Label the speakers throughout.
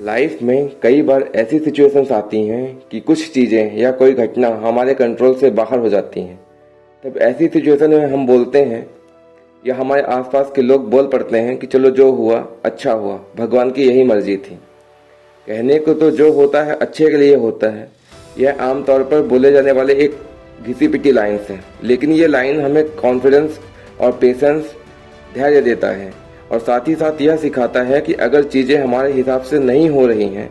Speaker 1: Life में कई बार ऐसी सिचुएशंस आती हैं कि कुछ चीज़ें या कोई घटना हमारे कंट्रोल से बाहर हो जाती हैं। तब ऐसी सिचुएशन में हम बोलते हैं या हमारे आसपास के लोग बोल पड़ते हैं कि चलो जो हुआ अच्छा हुआ, भगवान की यही मर्जी थी। कहने को तो जो होता है अच्छे के लिए होता है, यह आमतौर पर बोले जाने वाले एक घिसी पिटी लाइन्स है, लेकिन ये लाइन हमें कॉन्फिडेंस और पेशेंस, धैर्य देता है और साथ ही साथ यह सिखाता है कि अगर चीज़ें हमारे हिसाब से नहीं हो रही हैं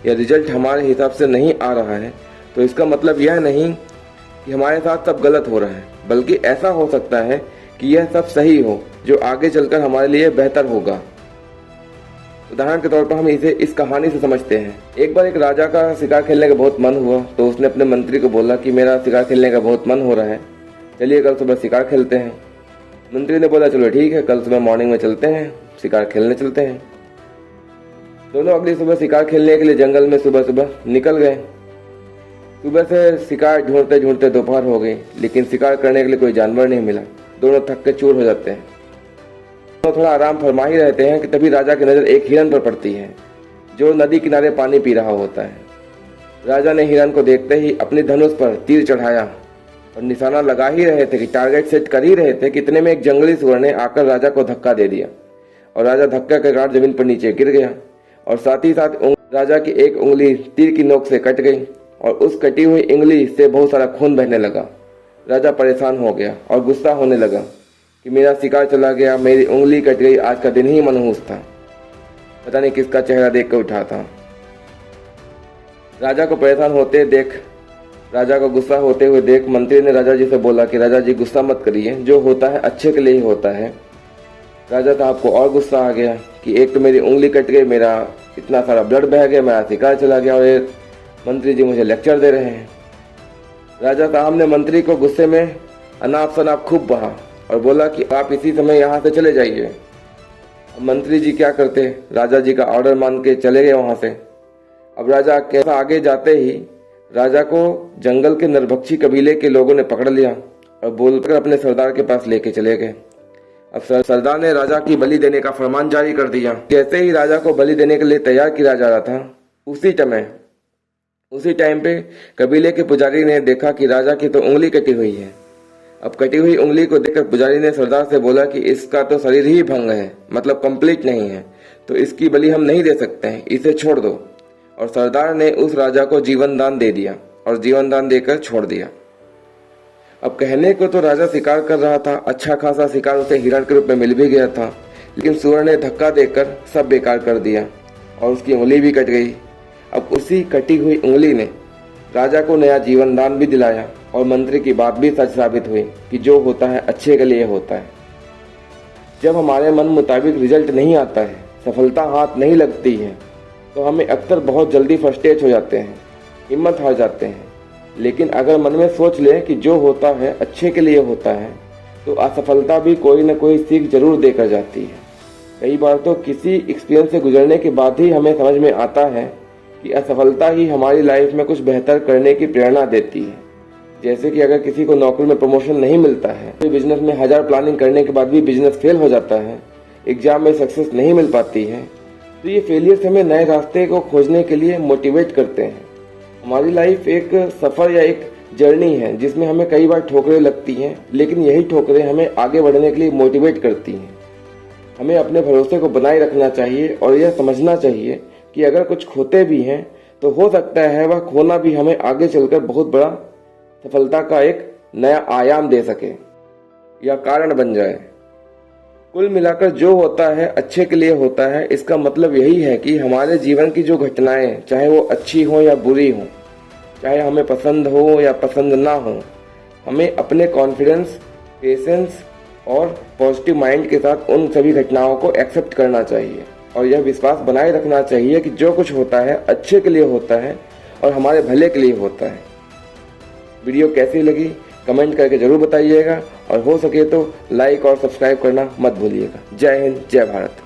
Speaker 1: या रिजल्ट हमारे हिसाब से नहीं आ रहा है तो इसका मतलब यह नहीं कि हमारे साथ सब गलत हो रहा है, बल्कि ऐसा हो सकता है कि यह सब सही हो जो आगे चलकर हमारे लिए बेहतर होगा। उदाहरण के तौर पर हम इसे इस कहानी से समझते हैं। एक बार एक राजा का शिकार खेलने का बहुत मन हुआ तो उसने अपने मंत्री को बोला कि मेरा शिकार खेलने का बहुत मन हो रहा है, चलिए कल सुबह शिकार खेलते हैं। मंत्री ने बोला चलो ठीक है, कल सुबह मॉर्निंग में चलते हैं, शिकार खेलने चलते हैं। दोनों अगली सुबह शिकार खेलने के लिए जंगल में सुबह सुबह निकल गए। सुबह से शिकार ढूंढते ढूंढते दोपहर हो गई, लेकिन शिकार करने के लिए कोई जानवर नहीं मिला। दोनों थक के चूर हो जाते हैं। तो थोड़ा आराम फरमा ही रहते हैं कि तभी राजा की नज़र एक हिरन पर पड़ती है जो नदी किनारे पानी पी रहा होता है। राजा ने हिरन को देखते ही अपनी धनुष पर तीर चढ़ाया और निशाना लगा ही रहे थे कि टारगेट सेट कर ही रहे थे कि इतने में एक जंगली सुअर ने आकर राजा को धक्का दे दिया और राजा धक्का के कारण जमीन पर नीचे गिर गया और साथ ही साथ राजा की एक उंगली तीर की नोक से कट गई और उस कटी हुई उंगली से बहुत सारा खून बहने लगा। राजा परेशान हो गया और गुस्सा होने लगा कि मेरा शिकार चला गया, मेरी उंगली कट गई, आज का दिन ही मनहूस था, पता नहीं किसका चेहरा देख कर उठा था। राजा को परेशान होते देख, राजा को गुस्सा होते हुए देख मंत्री ने राजा जी से बोला कि राजा जी गुस्सा मत करिए, जो होता है अच्छे के लिए ही होता है। राजा साहब को और गुस्सा आ गया कि एक तो मेरी उंगली कट गई, मेरा इतना सारा ब्लड बह गया, मेरा शिकार चला गया और ये मंत्री जी मुझे लेक्चर दे रहे हैं। राजा साहब ने मंत्री को गुस्से में अनाप शनाप खूब बहा और बोला कि आप इसी समय यहाँ से चले जाइए। अब मंत्री जी क्या करते, राजा जी का ऑर्डर मान के चले गए वहाँ से। अब राजा कैसा आगे जाते ही राजा को जंगल के नरभक्षी कबीले के लोगों ने पकड़ लिया और बोलकर अपने सरदार के पास लेके चले गए। अब सरदार ने राजा की बलि देने का फरमान जारी कर दिया। जैसे ही राजा को बलि देने के लिए तैयार किया जा रहा था, उसी टाइम पे कबीले के पुजारी ने देखा कि राजा की तो उंगली कटी हुई है। अब कटी हुई उंगली को देखकर पुजारी ने सरदार से बोला कि इसका तो शरीर ही भंग है, मतलब कंप्लीट नहीं है, तो इसकी बलि हम नहीं दे सकते हैं, इसे छोड़ दो। और सरदार ने उस राजा को जीवन दान दे दिया और जीवन दान देकर छोड़ दिया। अब कहने को तो राजा शिकार कर रहा था, अच्छा खासा शिकार उसे हिरण के रूप में मिल भी गया था, लेकिन सुअर ने धक्का देकर सब बेकार कर दिया और उसकी उंगली भी कट गई। अब उसी कटी हुई उंगली ने राजा को नया जीवन दान भी दिलाया और मंत्री की बात भी सच साबित हुई कि जो होता है अच्छे के लिए होता है। जब हमारे मन मुताबिक रिजल्ट नहीं आता है, सफलता हाथ नहीं लगती है, तो हमें अक्सर बहुत जल्दी फ्रस्ट्रेट हो जाते हैं, हिम्मत हार जाते हैं। लेकिन अगर मन में सोच लें कि जो होता है अच्छे के लिए होता है, तो असफलता भी कोई न कोई सीख जरूर देकर जाती है। कई बार तो किसी एक्सपीरियंस से गुजरने के बाद ही हमें समझ में आता है कि असफलता ही हमारी लाइफ में कुछ बेहतर करने की प्रेरणा देती है। जैसे कि अगर किसी को नौकरी में प्रमोशन नहीं मिलता है, तो बिजनेस में 1000 प्लानिंग करने के बाद भी बिजनेस फेल हो जाता है, एग्जाम में सक्सेस नहीं मिल पाती है, तो ये फेलियर्स हमें नए रास्ते को खोजने के लिए मोटिवेट करते हैं। हमारी लाइफ एक सफ़र या एक जर्नी है जिसमें हमें कई बार ठोकरें लगती हैं, लेकिन यही ठोकरें हमें आगे बढ़ने के लिए मोटिवेट करती हैं। हमें अपने भरोसे को बनाए रखना चाहिए और यह समझना चाहिए कि अगर कुछ खोते भी हैं तो हो सकता है वह खोना भी हमें आगे चलकर बहुत बड़ा सफलता का एक नया आयाम दे सके या कारण बन जाए। कुल मिलाकर जो होता है अच्छे के लिए होता है, इसका मतलब यही है कि हमारे जीवन की जो घटनाएं, चाहे वो अच्छी हो या बुरी हो, चाहे हमें पसंद हो या पसंद ना हो, हमें अपने कॉन्फिडेंस, पेशेंस और पॉजिटिव माइंड के साथ उन सभी घटनाओं को एक्सेप्ट करना चाहिए और यह विश्वास बनाए रखना चाहिए कि जो कुछ होता है अच्छे के लिए होता है और हमारे भले के लिए होता है। वीडियो कैसी लगी कमेंट करके जरूर बताइएगा और हो सके तो लाइक और सब्सक्राइब करना मत भूलिएगा। जय हिंद, जय भारत।